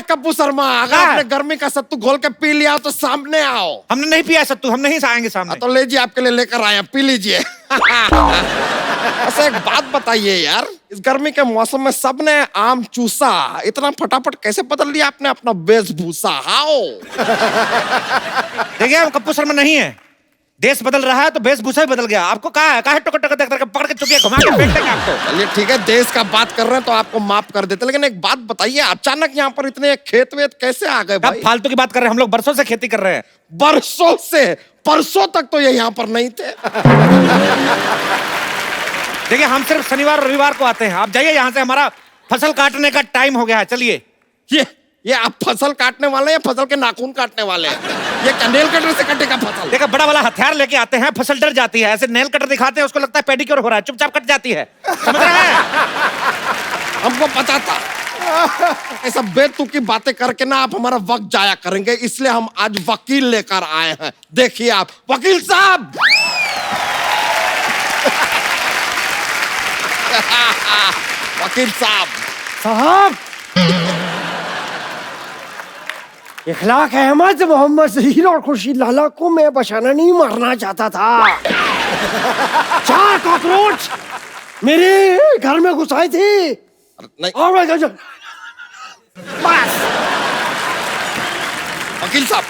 कप्पू शर्मा, अगर आपने गर्मी का सत्तू घोल के पी लिया तो सामने आओ। हमने नहीं पिया सत्तू, हम नहीं आएंगे सामने। तो लीजिए, आपके लिए लेकर आए हैं, पी लीजिए। अच्छा एक बात बताइए यार, इस गर्मी के मौसम में सबने आम चूसा, इतना फटाफट कैसे बदल लिया आपने अपना वेशभूषा? हाओ? देखिए हम कप्पू शर्मा नहीं है, देश बदल रहा है तो वेशभूषा भी बदल गया। आपको कहा है टोकर टोकर देख पकड़ के चुपिया घुमा के फेंक देंगे आपको। चलिए ठीक है, देश का बात कर रहे हैं तो आपको माफ कर देते, लेकिन एक बात बताइए, अचानक यहाँ पर इतने खेत वेत कैसे आ गए भाई? फालतू की बात कर रहे हैं, हम लोग बरसों से खेती कर रहे हैं। बरसों से? परसों तक तो ये यहाँ पर नहीं थे। देखिए हम सिर्फ शनिवार और रविवार को आते हैं। आप जाइए यहाँ से, हमारा फसल काटने का टाइम हो गया है, चलिए। ये आप फसल काटने वाले हैं, फसल के नाखून काटने वाले हैं? ये क्या नेल कटर से कटेगा फसल? देखा, बड़ा वाला हथियार लेके आते हैं, फसल डर जाती है। ऐसे नेल कटर दिखाते हैं, उसको लगता है पेडिक्योर हो रहा है, चुपचाप कट जाती है। समझ रहे हैं? हमको पता था ऐसा बेतुकी बातें करके ना आप हमारा वक्त जाया करेंगे, इसलिए हम आज वकील लेकर आए हैं। देखिए आप, वकील साहब। वकील साहब इखलाक अहमद, मोहम्मद जहीर और खुर्शीद लाला को मैं बचाना नहीं मारना चाहता था। 4 कॉकरोच मेरे घर में घुस आए थे। नहीं, और बस। वकील साहब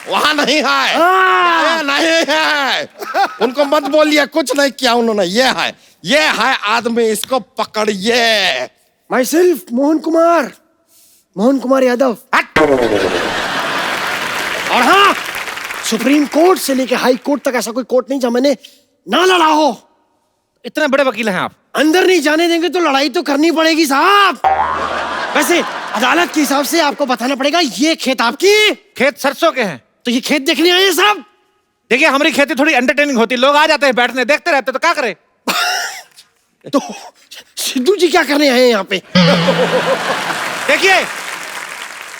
वहां नहीं है, नहीं है। उनको मत बोलिए, कुछ नहीं किया उन्होंने। ये है आदमी, इसको पकड़िए। My self Mohan Kumar Yadav. और हाँ, सुप्रीम कोर्ट से लेके हाई कोर्ट तक ऐसा कोई कोर्ट नहीं जहाँ मैंने ना लड़ा हो। इतने बड़े वकील हैं आप। अंदर नहीं जाने देंगे तो लड़ाई तो करनी पड़ेगी साहब। वैसे अदालत के हिसाब से आपको बताना पड़ेगा, ये खेत आपकी? खेत सरसों के हैं। तो ये खेत देखने आए हैं साहब? देखिए हमारी खेती थोड़ी एंटरटेनिंग होती है, लोग आ जाते हैं बैठने, देखते रहते, तो क्या करें? तो सिद्धू जी क्या करने आए हैं यहाँ पे? देखिए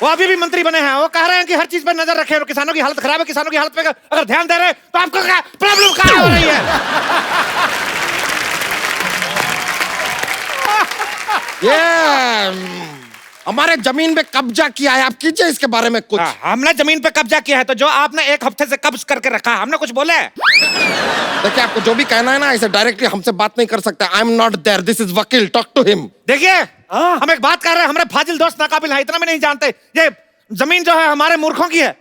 वो अभी भी मंत्री बने हैं, वो कह रहे हैं कि हर चीज पर नजर रखें और किसानों की हालत खराब है, किसानों की हालत पे अगर ध्यान दे रहे हैं तो आपको क्या प्रॉब्लम कहाँ हो रही है? ये हमारे जमीन पे कब्जा किया है, आप कीजिए इसके बारे में कुछ। हमने जमीन पे कब्जा किया है तो जो आपने 1 हफ्ते से कब्ज करके रखा है, हमने कुछ बोले? देखिए आपको जो भी कहना है ना, ऐसे डायरेक्टली हमसे बात नहीं कर सकते। I am not there, this is वकील, टॉक टू हिम। देखिए हम एक बात कर रहे हैं, हमारे फाजिल दोस्त नाकाबिल हैं, इतना भी नहीं जानते। ये जमीन जो है हमारे मूर्खों की है।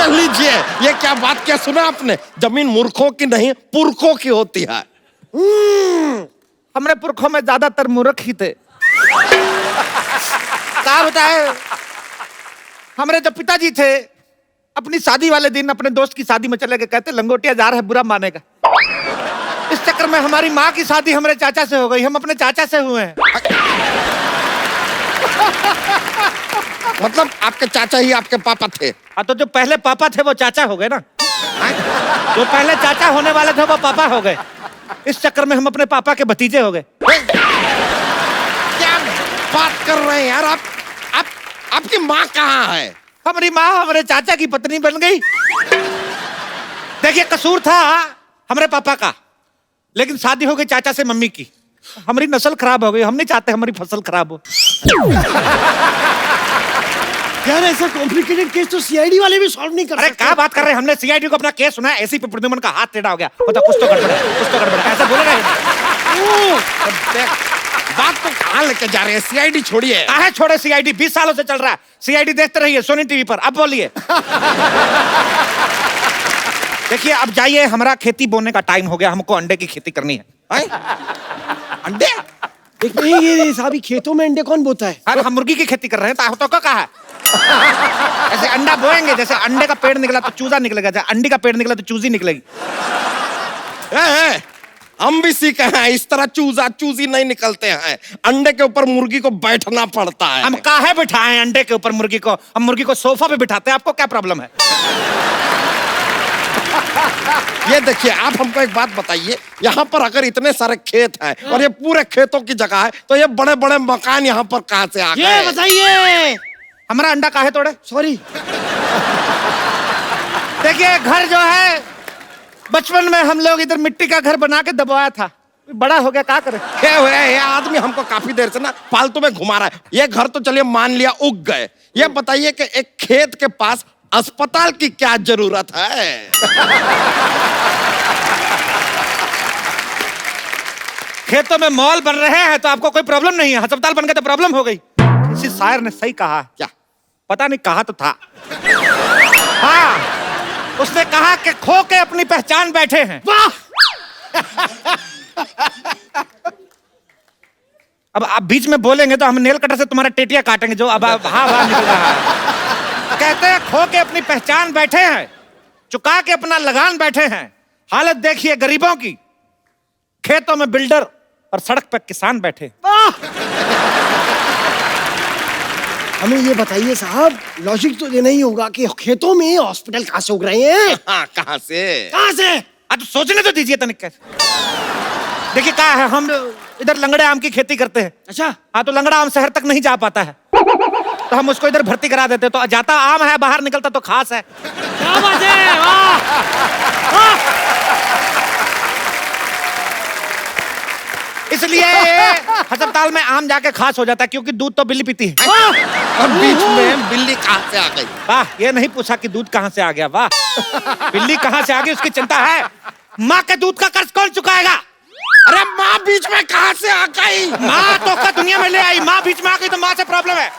लीजिए, ये क्या बात क्या सुना आपने? जमीन मूर्खों की नहीं, पुरखों की होती है। हमारे पुरखों में ज्यादातर मूर्ख ही थे। क्या बताए, हमारे जो पिताजी थे अपनी शादी वाले दिन अपने दोस्त की शादी में चले गए, कहते लंगोटिया जा रहा है बुरा मानेगा। इस चक्कर में हमारी माँ की शादी हमारे चाचा से हो गई, हम अपने चाचा से हुए हैं। मतलब आपके चाचा ही आपके पापा थे? हाँ, तो जो पहले पापा थे वो चाचा हो गए ना। जो पहले चाचा होने वाले थे वो पापा हो गए। इस चक्कर में हम अपने पापा के भतीजे हो गए। क्या बात कर रहे हैं यार आप? आपकी माँ कहाँ है? हमारी माँ हमारे चाचा की पत्नी बन गई। देखिए कसूर था हमारे पापा का, लेकिन शादी हो गई चाचा से मम्मी की। हमारी नस्ल खराब हो गई, हम नहीं चाहते हमारी फसल खराब हो। यार ऐसा कॉम्प्लिकेटेड केस तो सीआईडी वाले भी सॉल्व नहीं कर सकते। अरे क्या बात कर रहे हैं, हमने सीआईडी को अपना केस सुना है, एसीपी प्रद्युमन का हाथ टेढ़ा हो गया, पता कुछ तो गड़बड़ है, कुछ तो गड़बड़ है, ऐसा बोलेगा। बात तो कहाँ लेके जा रहे हैं? सीआईडी छोड़िए। कहाँ छोड़े सीआईडी? 20 सालों से चल रहा है सीआईडी, देखते रहिए सोनी टीवी पर। अब बोलिए। देखिए अब जाइए, हमारा खेती बोने का टाइम हो गया, हमको अंडे की खेती करनी है। अंडे? ये साहब खेतों में अंडे कौन बोता है? अरे हम मुर्गी की खेती कर रहे हैं, तो क्या कहा है? ऐसे अंडा बोएंगे, जैसे अंडे का पेड़ निकला तो चूजा निकलेगा, जैसे अंडी का पेड़ निकला तो चूजी निकलेगी। हम भी सीखे हैं, इस तरह चूजा चूजी नहीं निकलते हैं। अंडे के ऊपर मुर्गी को बैठना पड़ता है। हम काहे बिठाएं अंडे के ऊपर मुर्गी को? हम मुर्गी को सोफा पे बिठाते हैं, आपको क्या प्रॉब्लम है? ये देखिए, आप हमको एक बात बताइए, यहाँ पर अगर इतने सारे खेत हैं और ये पूरे खेतों की जगह है, तो ये बड़े बड़े मकान यहाँ पर कहाँ से आ गए? ये बताइए, हमारा अंडा काहे तोड़े? सॉरी। देखिए घर जो है बचपन में हम लोग इधर मिट्टी का घर बना के दबाया था, बड़ा हो गया, क्या करे। ये आदमी हमको काफी देर से ना फालतू में घुमा रहा है। ये घर तो चलिए मान लिया उग गए, ये बताइए कि एक खेत के पास अस्पताल की क्या जरूरत है? खेतों में मॉल बन रहे हैं तो आपको कोई प्रॉब्लम नहीं है, अस्पताल बन गए तो प्रॉब्लम हो गई। किसी शायर ने सही कहा। क्या? पता नहीं, कहा तो था। हाँ, उसने कहा कि खो के अपनी पहचान बैठे हैं। वाह! अब आप बीच में बोलेंगे तो हम नेल कटर से तुम्हारा टेटिया काटेंगे, जो अब हाँ निकल रहा है। कहते हैं खो के अपनी पहचान बैठे हैं, चुका के अपना लगान बैठे हैं। हालत देखिए गरीबों की, खेतों में बिल्डर और सड़क पर किसान बैठे। वाह! हमें ये बताइए साहब, लॉजिक तो देना ही होगा कि खेतों में हॉस्पिटल कहाँ से उग रहे हैं? हाँ, कहाँ से? कहाँ से? अब सोचने तो दीजिए तनिक। देखिए क्या है, हम इधर लंगड़े आम की खेती करते हैं। अच्छा। हाँ, तो लंगड़ा आम शहर तक नहीं जा पाता है, तो हम उसको इधर भर्ती करा देते, तो जाता आम है, बाहर निकलता तो खास है। क्या बात है! वाह! वाह! इसलिए अस्पताल में आम जाके खास हो जाता है, क्योंकि दूध तो बिल्ली पीती है। और बीच में बिल्ली कहाँ से आ गई? वाह, ये नहीं पूछा कि दूध कहाँ से आ गया। वाह, बिल्ली कहाँ से आ गई उसकी चिंता है। माँ के दूध का कर्ज कौन चुकाएगा? अरे माँ बीच में कहाँ से आ गई? माँ तो का दुनिया में ले आई, माँ बीच में आ गई तो माँ से प्रॉब्लम है।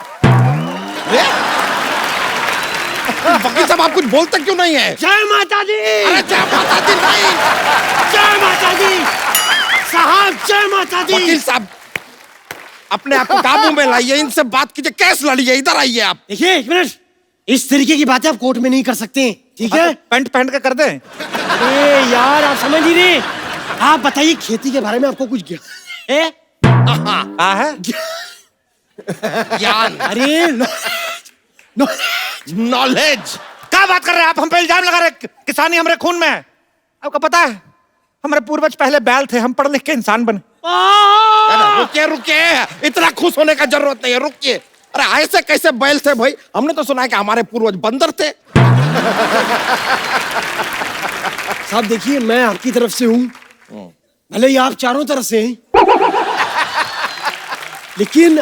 वकील साहब, आप कुछ बोलते क्यों नहीं है? जय माता दी! अरे जय माता दी नहीं। जय माता दी! साहब जय माता दी! वकील साहब, अपने आप को काबू में लाइए, इनसे बात कीजिए, केस लड़िए। इधर आइए आप। देखिए एक मिनट, इस तरीके की बातें आप कोर्ट में नहीं कर सकते, ठीक है? पैंट पहन के कर दे। अरे यार, आप समझ ही नहीं। आप बताइए, खेती के बारे में आपको कुछ है? हाँ है। ज्ञान, अरे नॉलेज। क्या बात कर रहे हैं आप? हम पे इल्जाम लगा रहे, किसानी हमारे खून में है। आपको पता है हमारे पूर्वज पहले बैल थे, हम पढ़ लिख के इंसान बने। रुकिए रुकिए, इतना खुश होने का जरूरत नहीं है, रुकिए। अरे ऐसे कैसे बैल थे भाई? हमने तो सुना है कि हमारे पूर्वज बंदर थे। साहब देखिए, मैं आपकी तरफ से हूँ, भले ही आप चारों तरफ से हैं, लेकिन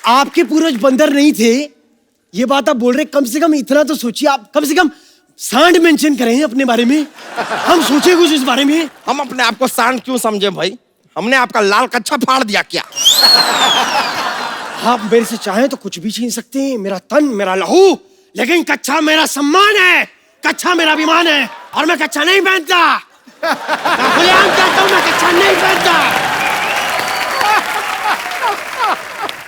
आपके पूर्वज बंदर नहीं थे, ये बात आप बोल रहे। कम से कम इतना तो सोचिए, आप कम से कम सांड मेंशन करें अपने बारे में, हम सोचे कुछ इस बारे में। हम अपने आप को सांड क्यों समझे भाई? हमने आपका लाल कच्छा फाड़ दिया क्या? आप मेरे से चाहें तो कुछ भी छीन सकते हैं, मेरा तन, मेरा लहू, लेकिन कच्छा मेरा सम्मान है, कच्छा मेरा अभिमान है, और मैं कच्छा नहीं पहनता। मैं खुलेआम कहता हूं, मैं कच्छा नहीं पहनता।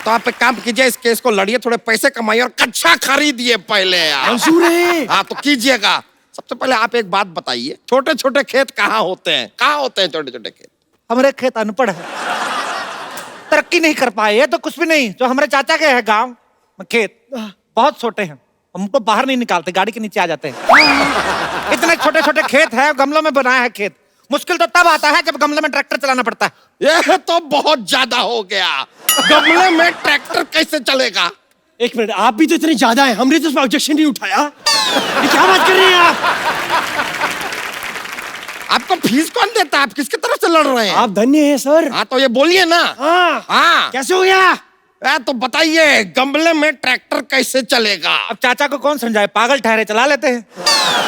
तो आप एक काम कीजिए, इस केस को लड़िए, थोड़े पैसे कमाइए और कच्छा खरीदिए पहले यार। मंजूर है। हाँ तो कीजिएगा। सबसे पहले आप एक बात बताइए, छोटे छोटे खेत कहाँ होते हैं? कहाँ होते हैं छोटे छोटे खेत? हमारे खेत अनपढ़ है, तरक्की नहीं कर पाए। ये तो कुछ भी नहीं, जो हमारे चाचा के है गांव में खेत बहुत छोटे हैं, हमको बाहर नहीं निकालते, गाड़ी के नीचे आ जाते हैं। इतने छोटे छोटे खेत है, गमलों में बनाया है खेत। मुश्किल तो तब आता है जब गमले में ट्रैक्टर चलाना पड़ता है। ये तो बहुत ज्यादा हो गया, गमले में ट्रैक्टर कैसे चलेगा? एक मिनट, आप भी तो इतने ज्यादा हैं, हमने तो उस पर ऑब्जेक्शन नहीं उठाया। ये क्या बात कर रहे हैं आप? आपको फीस कौन देता है? आप किसकी तरफ से लड़ रहे हैं? आप धन्य हैं सर। हाँ तो ये बोलिए ना। हाँ हाँ कैसे हो गया? तो बताइए, गमले में ट्रैक्टर कैसे चलेगा? अब चाचा को कौन समझाए, पागल ठहरे, चला लेते हैं।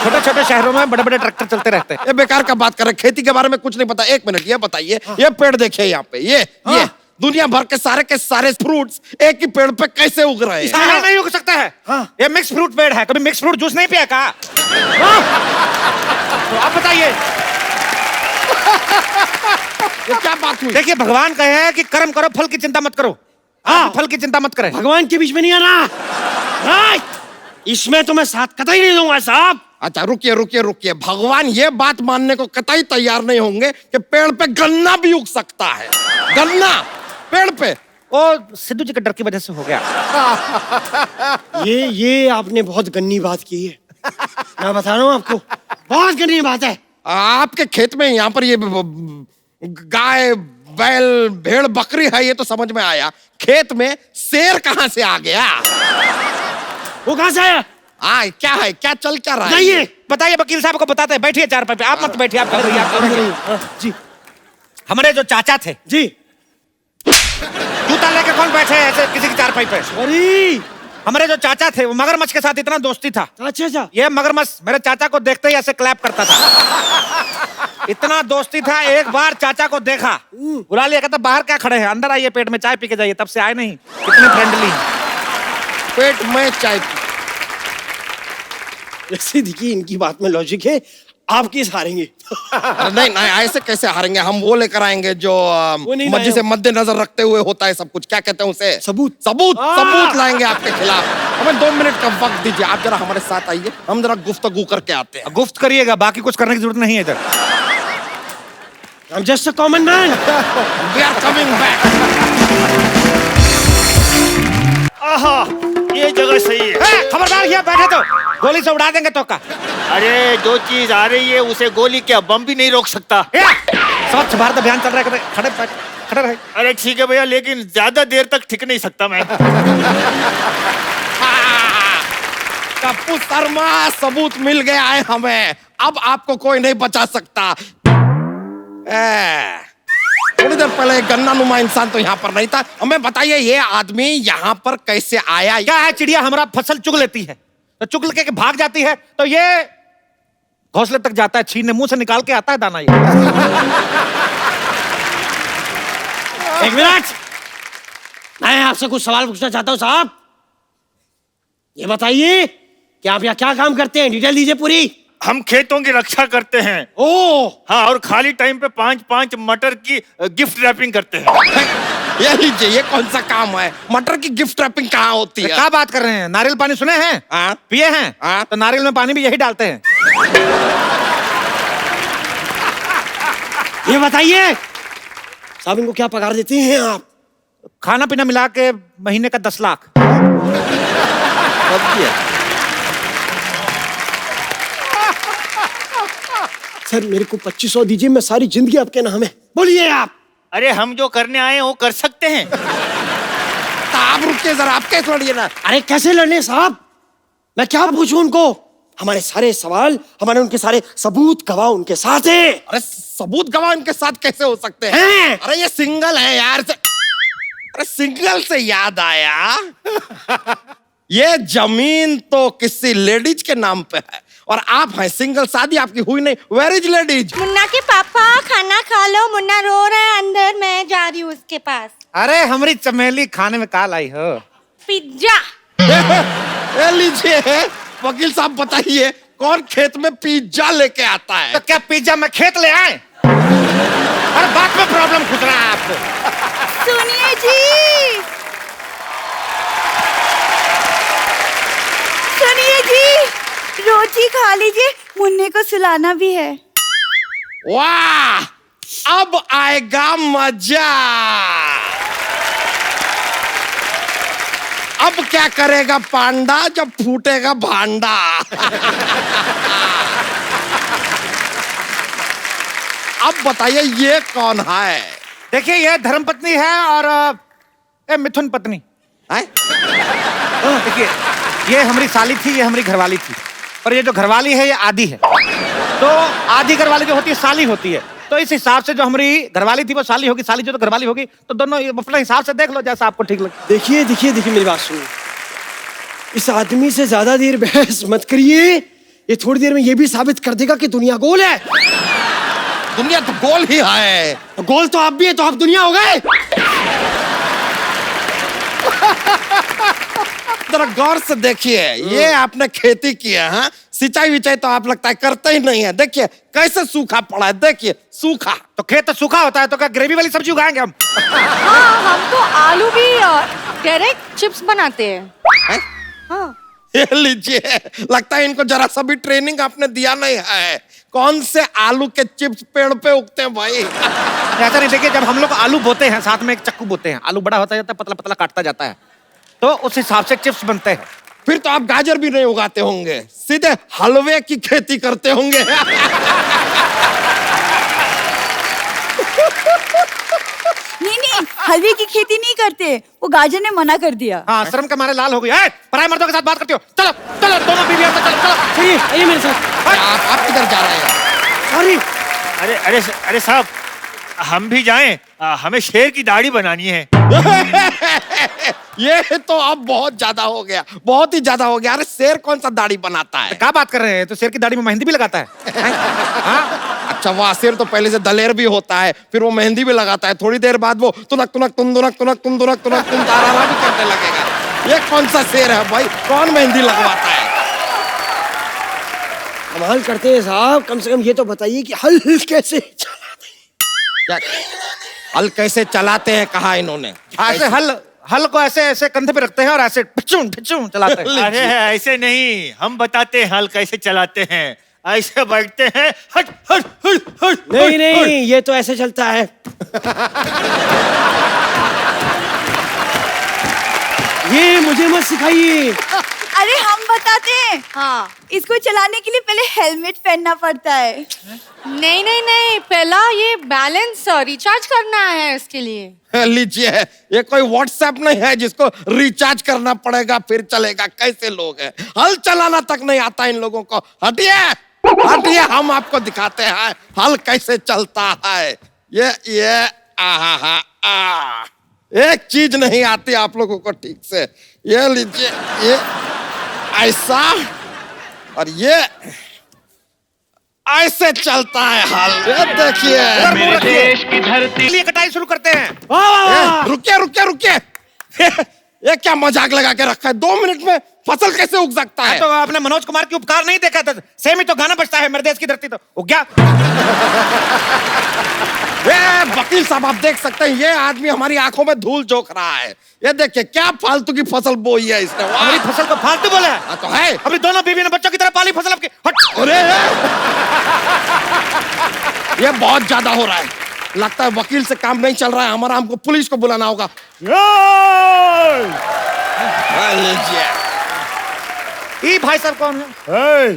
छोटे छोटे शहरों में बड़े बड़े ट्रैक्टर चलते रहते हैं। ये बेकार का बात कर रहे हैं, खेती के बारे में कुछ नहीं पता। एक मिनट, ये बताइए, ये पेड़ देखिए यहाँ पे, ये दुनिया भर के सारे फ्रूट्स एक ही पेड़ पे कैसे उग रहे हैं? सारा नहीं उग सकता है। ये मिक्स फ्रूट पेड़ है, कभी मिक्स फ्रूट जूस नहीं पिया का? तो आप बताइए, ये क्या बात हुई? देखिए भगवान कहे हैं कि कर्म करो, फल की चिंता मत करो। हाँ, फल की चिंता मत करें। भगवान के बीच में नहीं आना। राइट, इसमें तो मैं साथ कतई नहीं दूंगा साहब। अच्छा रुकिए रुकिए रुकिए, भगवान ये बात मानने को कतई तैयार नहीं होंगे कि पेड़ पे गन्ना भी उग सकता है। गन्ना पेड़ पे? वो सिद्धू जी के डर की वजह से हो गया। ये आपने बहुत गन्नी बात की है, मैं बता रहा हूँ आपको, बहुत गन्नी बात है। आपके खेत में यहाँ पर ये गाय बैल भेड़ बकरी है, ये तो समझ में आया। खेत में शेर कहाँ से आ गया? वो कहाँ से आया? हाँ क्या है, क्या चल क्या रहा है? जाइए बताइए, वकील साहब को बताते हैं। बैठिए चारपाई पे, आप मत बैठिए, आप बैठिए, आप बैठिए। जी हमारे जो चाचा थे, जी। जूता लेके कौन बैठे है ऐसे किसी की चारपाई पे? सॉरी। हमारे जो चाचा थे वो मगरमच्छ के साथ इतना दोस्ती था। अच्छा अच्छा। ये मगरमच्छ मेरे चाचा को देखते ही ऐसे क्लैप करता था। इतना दोस्ती था, एक बार चाचा को देखा, बुला लिया, कहता बाहर क्या खड़े हैं, अंदर आइए, पेट में चाय पी के जाइए। तब से आए नहीं, इतने फ्रेंडली। पेट में चाय पी। जैसे देखिए इनकी बात में लॉजिक है, आप केस हारेंगे। नहीं नहीं, ऐसे कैसे हारेंगे हम? वो लेकर आएंगे जो नहीं मर्जी लाए से हम। मद्देनजर रखते हुए होता है सब कुछ। क्या कहते हैं उसे? सबूत। सबूत, हाँ। सबूत लाएंगे आपके खिलाफ। हमें 2 मिनट का वक्त दीजिए, आप जरा हमारे साथ आइए, हम जरा गुफ्तगू करके आते हैं। गुफ्त करिएगा, बाकी कुछ करने की जरूरत नहीं है इधर। I'm just a common man. We are coming back. आहा, ये जगह सही है। खबरदार, यहाँ बैठे तो गोली से उड़ा देंगे तो का। अरे जो चीज आ रही है उसे गोली क्या बम भी नहीं रोक सकता। स्वच्छ भारत अभियान चल रहा है, खड़े खड़े रहे। अरे ठीक है भैया, लेकिन ज्यादा देर तक टिक नहीं सकता मैं। टप्पू शर्मा, सबूत मिल गया है हमें, अब आपको कोई नहीं बचा सकता। थोड़ी देर पहले एक गन्ना नुमा इंसान तो यहाँ पर नहीं था। हमें बताइए ये आदमी यहाँ पर कैसे आया? क्या है, चिड़िया हमारा फसल चुग लेती है तो चुग लेके भाग जाती है, तो ये घोंसले तक जाता है, छीनने मुंह से निकाल के आता है दाना। ये एक मिनट, मैं आपसे कुछ सवाल पूछना चाहता हूँ साहब। ये बताइए कि आप यहाँ क्या काम करते हैं, डिटेल दीजिए पूरी। हम खेतों की रक्षा करते हैं। ओ, हाँ, और खाली टाइम पे 5-5 मटर की गिफ्ट रैपिंग करते हैं। ये लीजिए, ये कौन सा काम है? मटर की गिफ्ट रैपिंग कहाँ होती है? क्या बात कर रहे हैं? नारियल पानी सुने हैं? हाँ? पिए हैं? हाँ? तो नारियल में पानी भी यही डालते हैं। ये बताइए साहब, इनको क्या पगार देते हैं आप? खाना पीना मिला के महीने का 10 लाख। सर मेरे को 2500 दीजिए, मैं सारी जिंदगी आपके नाम है। बोलिए आप। अरे हम जो करने आए हैं वो कर सकते हैं। तो आप रुकिए जरा, आप कैसे लड़िए ना। अरे कैसे लड़ने साहब, मैं क्या पूछूं उनको? हमारे सारे सवाल, हमारे उनके सारे सबूत गवाह उनके साथ है। अरे सबूत गवाह इनके साथ कैसे हो सकते हैं? हैं? अरे ये सिंगल है यार। अरे सिंगल से याद आया, ये जमीन तो किसी लेडीज के नाम पे है और आप हैं सिंगल, शादी आपकी हुई नहीं। Where is ladies? मुन्ना के पापा खाना खा लो, मुन्ना रो रहा है अंदर, मैं जा रही हूँ उसके पास। अरे हमारी चमेली खाने में काल आई हो। पिज्जा। ये लीजिए वकील साहब, बताइए कौन खेत में पिज्जा लेके आता है? तो क्या पिज्जा में खेत ले आए? हर बात में प्रॉब्लम खुद रहा है आपको। सुनिए जी, सुनिए जी, रोटी खा लीजिए, मुन्ने को सुलाना भी है। वाह, अब आएगा मजा। अब क्या करेगा पांडा जब फूटेगा भांडा। अब बताइए ये कौन है? देखिए ये धर्मपत्नी है और ये मिथुन पत्नी हैं? देखिए ये हमारी साली थी, ये हमारी घरवाली थी, और ये जो घरवाली है ये आधी है। तो आधी घरवाली जो होती है साली होती है, तो इस हिसाब से जो हमारी घरवाली थी वो साली होगी, साली जो तो घरवाली होगी, तो दोनों अपने हिसाब से देख लो जैसा आपको ठीक लगे। देखिए देखिए देखिए मेरी बात सुनिए, इस आदमी से ज्यादा देर बहस मत करिए, ये थोड़ी देर में ये भी साबित कर देगा कि दुनिया गोल है। दुनिया तो गोल ही है। गोल तो आप भी है, तो आप दुनिया हो गए। जरा गौर से देखिए, ये आपने खेती की है, हाँ? सिंचाई विचाई तो आप लगता है करते ही नहीं है। देखिए कैसे सूखा पड़ा है, देखिए सूखा। तो खेत तो सूखा होता है, तो क्या ग्रेवी वाली सब्जी उगाएंगे हम? हाँ, हम तो आलू भी डायरेक्ट चिप्स बनाते हैं। हैं? हाँ। ये लीजिए, लगता है इनको जरा सा भी ट्रेनिंग आपने दिया नहीं है। कौन से आलू के चिप्स पेड़ पे उगते हैं भाई? ऐसा नहीं, देखिए जब हम लोग आलू बोते हैं साथ में एक चक्कू बोते हैं, आलू बड़ा होता जाता है, पतला पतला काटता जाता है, तो उस हिसाब से चिप्स बनते हैं। फिर तो आप गाजर भी नहीं उगाते होंगे, सीधे हलवे की खेती करते होंगे। नहीं नहीं, हलवे की खेती नहीं करते, वो गार्जियन ने मना कर दिया। हाँ, शर्म के मारे लाल हो गई। ए, पराये मर्दों के साथ बात करती हो? चलो चलो, दोनों बीवियों से चलो चलो। चलिए आइए मेरे साथ। आप किधर जा रहे हैं? सॉरी। अरे अरे अरे साहब, हम भी जाएं? हमें शेर की दाढ़ी बनानी है। ये तो अब बहुत ज्यादा हो गया, बहुत ही ज्यादा हो गया। अरे शेर कौन सा दाढ़ी बनाता है? क्या बात कर रहे हैं? तो शेर की दाढ़ी में मेहंदी भी लगाता है। अच्छा वाह, शेर तो पहले से दलेर भी होता है, फिर वो मेहंदी भी लगाता है, थोड़ी देर बाद वो तुनक तुनक तुन दुनक तुनक तुन दुनक तुनक तुन तारा भी करने लगेगा। ये कौन सा शेर है भाई? कौन मेहंदी लगवाता है? कमाल करते हैं साहब, कम से कम ये तो बताइए कि हल कैसे चलाते क्या हल कैसे चलाते हैं? कहा इन्होंने ऐसे हल को ऐसे ऐसे कंधे पे रखते हैं और ऐसे ठिचुम ठिचुम चलाते हैं। अरे ऐसे नहीं, हम बताते हैं हल कैसे चलाते हैं। ऐसे बैठते हैं, हट हट हट हट। नहीं नहीं, ये तो ऐसे चलता है। ये मुझे मत सिखाइए। अरे हम बताते हैं। हाँ। इसको चलाने के लिए पहले हेलमेट पहनना पड़ता है। नहीं नहीं नहीं, पहला ये बैलेंस रिचार्ज करना है इसके लिए। लीजिए, ये कोई व्हाट्सएप नहीं है जिसको रिचार्ज करना पड़ेगा फिर चलेगा। कैसे लोग हैं, हल चलाना तक नहीं आता इन लोगों को। हटिए हटिए, हम आपको दिखाते हैं हल कैसे चलता है। ये आहा आ एक चीज नहीं आती आप लोगों को ठीक से। ये लीजिए, ये ऐसा और ये ऐसे चलता है हल। ये देखिए, मेरे देश की धरती लिए कटाई शुरू करते हैं। रुकिए रुकिए रुकिए। ये क्या मजाक लगा के रखा है? 2 मिनट में फसल कैसे उग सकता है? तो आपने मनोज कुमार की उपकार नहीं देखा था? सेम ही तो गाना बजता है, मेरे देश की धरती तो उग गया। वकील साहब, आप देख सकते हैं ये आदमी हमारी आंखों में धूल झोंक रहा है। ये देखिए क्या फालतू की फसल बोई है इसने। हमारी फसल को फालतू बोला है? हाँ तो है। अभी दोनों बीवी ने बच्चों की तरह पाली फसल आपकी। हट। अरे ये बहुत ज्यादा हो रहा है। लगता है वकील से काम नहीं चल रहा है हमारा, हमको पुलिस को बुलाना होगा। लीजिए। ये भाई साहब कौन है?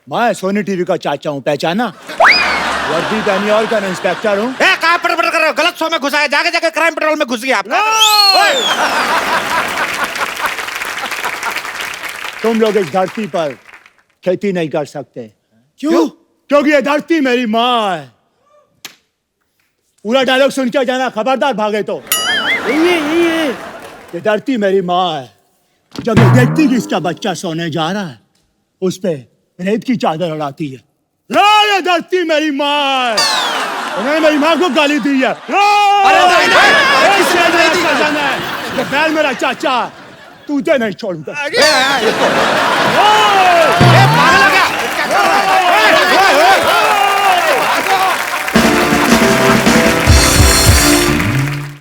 मैं सोनी टीवी का चाचा हूँ, पहचाना? वर्दी पहनी और क्या इंस्पेक्टर हूँ। कहाँ पर कर रहे हो? गलत शो में घुसा है, जाके जाके क्राइम पेट्रोल में घुस गया आपका। तुम लोग इस धरती पर खेती नहीं कर सकते। क्यों? क्योंकि ये धरती मेरी माँ है। पूरा डायलॉग सुन के जाना, खबरदार भागे तो। यही है। ये धरती मेरी माँ है। जब ये देखती कि इसका बच्चा सोने जा रहा है, उस पे रेत की चादर उड़ाती है। ये धरती मेरी माँ है। उन्होंने मेरी माँ को गाली दी है। ये बैल मेरा चाचा, तुझे नहीं छोड़ूंगा। पागल हो गया।